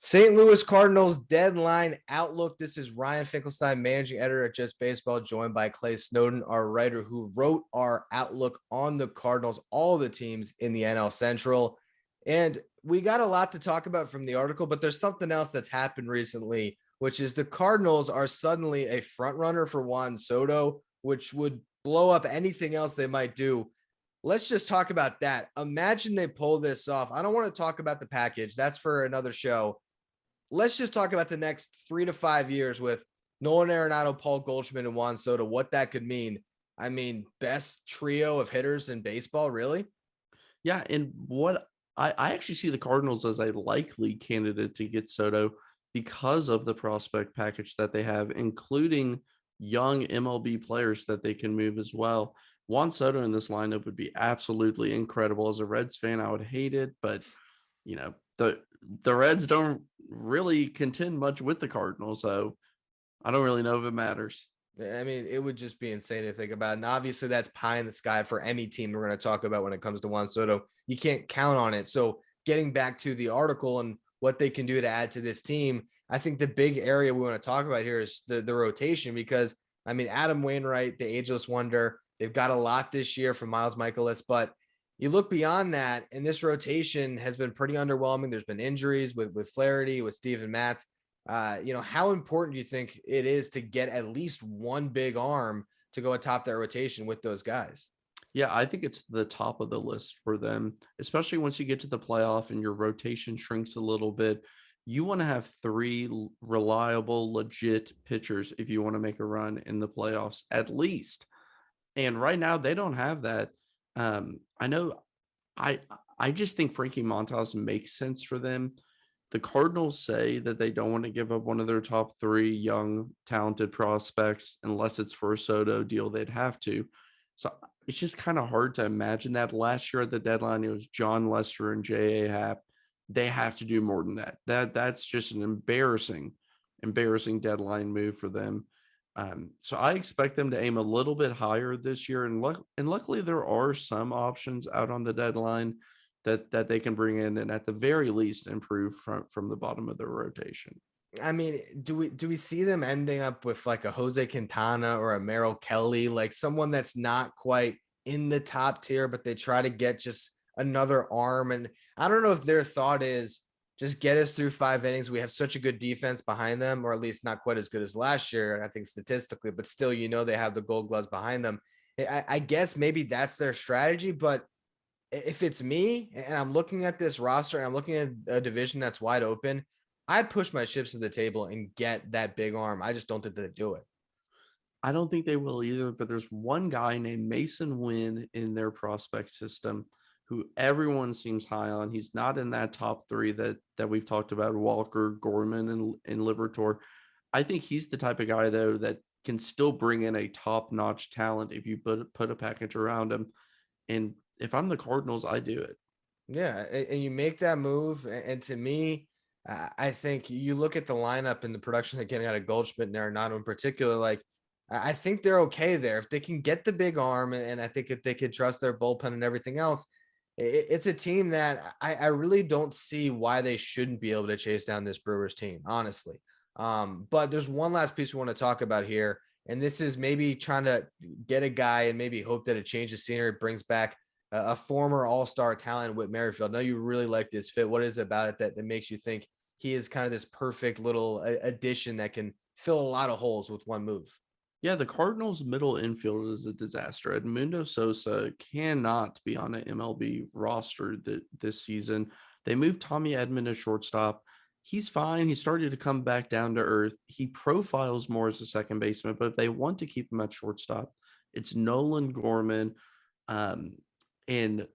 St. Louis Cardinals deadline outlook. This is Ryan Finkelstein, managing editor at Just Baseball, joined by Clay Snowden, our writer who wrote our outlook on the Cardinals, all the teams in the NL Central. And we got a lot to talk about from the article, but there's something else that's happened recently, which is the Cardinals are suddenly a front runner for Juan Soto, which would blow up anything else they might do. Let's just talk about that. Imagine they pull this off. I don't want to talk about the package. That's for another show. Let's just talk about the next 3 to 5 years with Nolan Arenado, Paul Goldschmidt, and Juan Soto, what that could mean. I mean, best trio of hitters in baseball, really? Yeah, and what I actually see the Cardinals as a likely candidate to get Soto because of the prospect package that they have, including young MLB players that they can move as well. Juan Soto in this lineup would be absolutely incredible. As a Reds fan, I would hate it, but you know, the Reds don't really contend much with the Cardinals, so I don't really know if it matters. I mean, it would just be insane to think about. And obviously, that's pie in the sky for any team we're going to talk about when it comes to Juan Soto. You can't count on it. So, getting back to the article and what they can do to add to this team, I think the big area we want to talk about here is the rotation because, I mean, Adam Wainwright, the ageless wonder, they've got a lot this year from Miles Michaelis, but you look beyond that, and this rotation has been pretty underwhelming. There's been injuries with Flaherty, with Steven Matz. How important do you think it is to get at least one big arm to go atop that rotation with those guys? Yeah, I think it's the top of the list for them, especially once you get to the playoff and your rotation shrinks a little bit. You want to have three reliable, legit pitchers if you want to make a run in the playoffs, at least. And right now, they don't have that. I know I I just think Frankie Montas makes sense for them. The Cardinals say that they don't want to give up one of their top three young, talented prospects unless it's for a Soto deal. They'd have to. So it's just kind of hard to imagine that. Last year at the deadline, it was John Lester and J.A. Happ. They have to do more than that. That's just an embarrassing deadline move for them. So I expect them to aim a little bit higher this year, and luckily there are some options out on the deadline that they can bring in and at the very least improve from the bottom of their rotation. I mean, do we see them ending up with like a Jose Quintana or a Merrill Kelly, like someone that's not quite in the top tier, but they try to get just another arm? And I don't know if their thought is just get us through 5 innings. We have such a good defense behind them, or at least not quite as good as last year, I think statistically, but still, they have the Gold Gloves behind them. I guess maybe that's their strategy, but if it's me and I'm looking at this roster and I'm looking at a division that's wide open, I'd push my chips to the table and get that big arm. I just don't think they do it. I don't think they will either, but there's one guy named Mason Wynn in their prospect system who everyone seems high on. He's not in that top three that we've talked about, Walker, Gorman, and Liberatore. I think he's the type of guy, though, that can still bring in a top-notch talent if you put a package around him. And if I'm the Cardinals, I do it. Yeah, and you make that move. And to me, I think you look at the lineup and the production they're getting out of Goldschmidt and Arenado in particular, like, I think they're okay there. If they can get the big arm, and I think if they could trust their bullpen and everything else, it's a team that I really don't see why they shouldn't be able to chase down this Brewers team, honestly. But there's one last piece we want to talk about here, and this is maybe trying to get a guy and maybe hope that a change of scenery brings back a former all-star talent, Whit Merrifield. I know you really like this fit. What is it about it that makes you think he is kind of this perfect little addition that can fill a lot of holes with one move? Yeah, the Cardinals' middle infield is a disaster. Edmundo Sosa cannot be on an MLB roster this season. They moved Tommy Edman to shortstop. He's fine. He started to come back down to earth. He profiles more as a second baseman, but if they want to keep him at shortstop, it's Nolan Gorman. And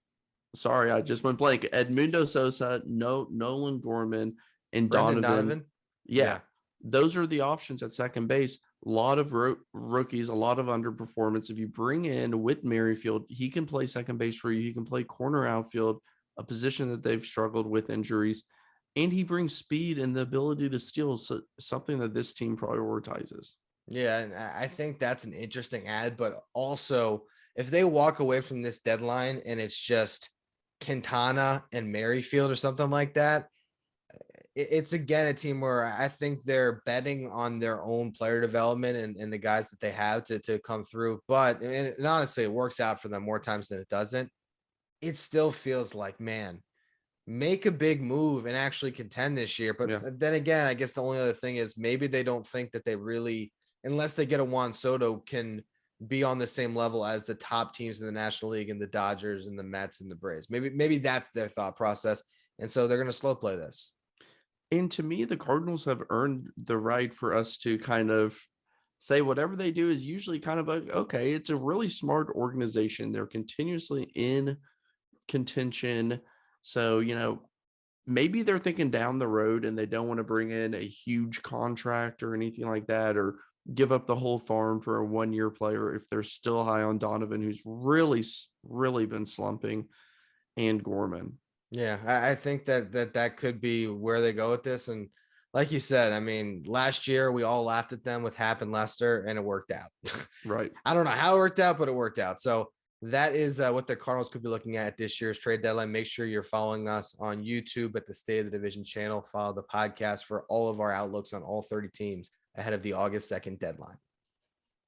sorry, I just went blank. Edmundo Sosa, Nolan Gorman, and Brendan Donovan. Yeah. Those are the options at second base. A lot of rookies, a lot of underperformance. If you bring in Whit Merrifield, he can play second base for you. He can play corner outfield, a position that they've struggled with injuries. And he brings speed and the ability to steal, something that this team prioritizes. Yeah, and I think that's an interesting ad, but also if they walk away from this deadline and it's just Quintana and Merrifield or something like that, it's again a team where I think they're betting on their own player development and the guys that they have to come through. But and honestly, it works out for them more times than it doesn't. It still feels like, man, make a big move and actually contend this year. But Yeah. then again, I guess the only other thing is maybe they don't think that they really, unless they get a Juan Soto, can be on the same level as the top teams in the National League and the Dodgers and the Mets and the Braves. Maybe that's their thought process. And so they're going to slow play this. And to me, the Cardinals have earned the right for us to kind of say whatever they do is usually kind of like, okay, it's a really smart organization. They're continuously in contention. So, maybe they're thinking down the road and they don't want to bring in a huge contract or anything like that, or give up the whole farm for a 1-year player if they're still high on Donovan, who's really been slumping, and Gorman. Yeah, I think that could be where they go with this. And like you said, I mean, last year we all laughed at them with Happ and Lester, and it worked out. Right. I don't know how it worked out, but it worked out. So that is what the Cardinals could be looking at this year's trade deadline. Make sure you're following us on YouTube at the State of the Division channel. Follow the podcast for all of our outlooks on all 30 teams ahead of the August 2nd deadline.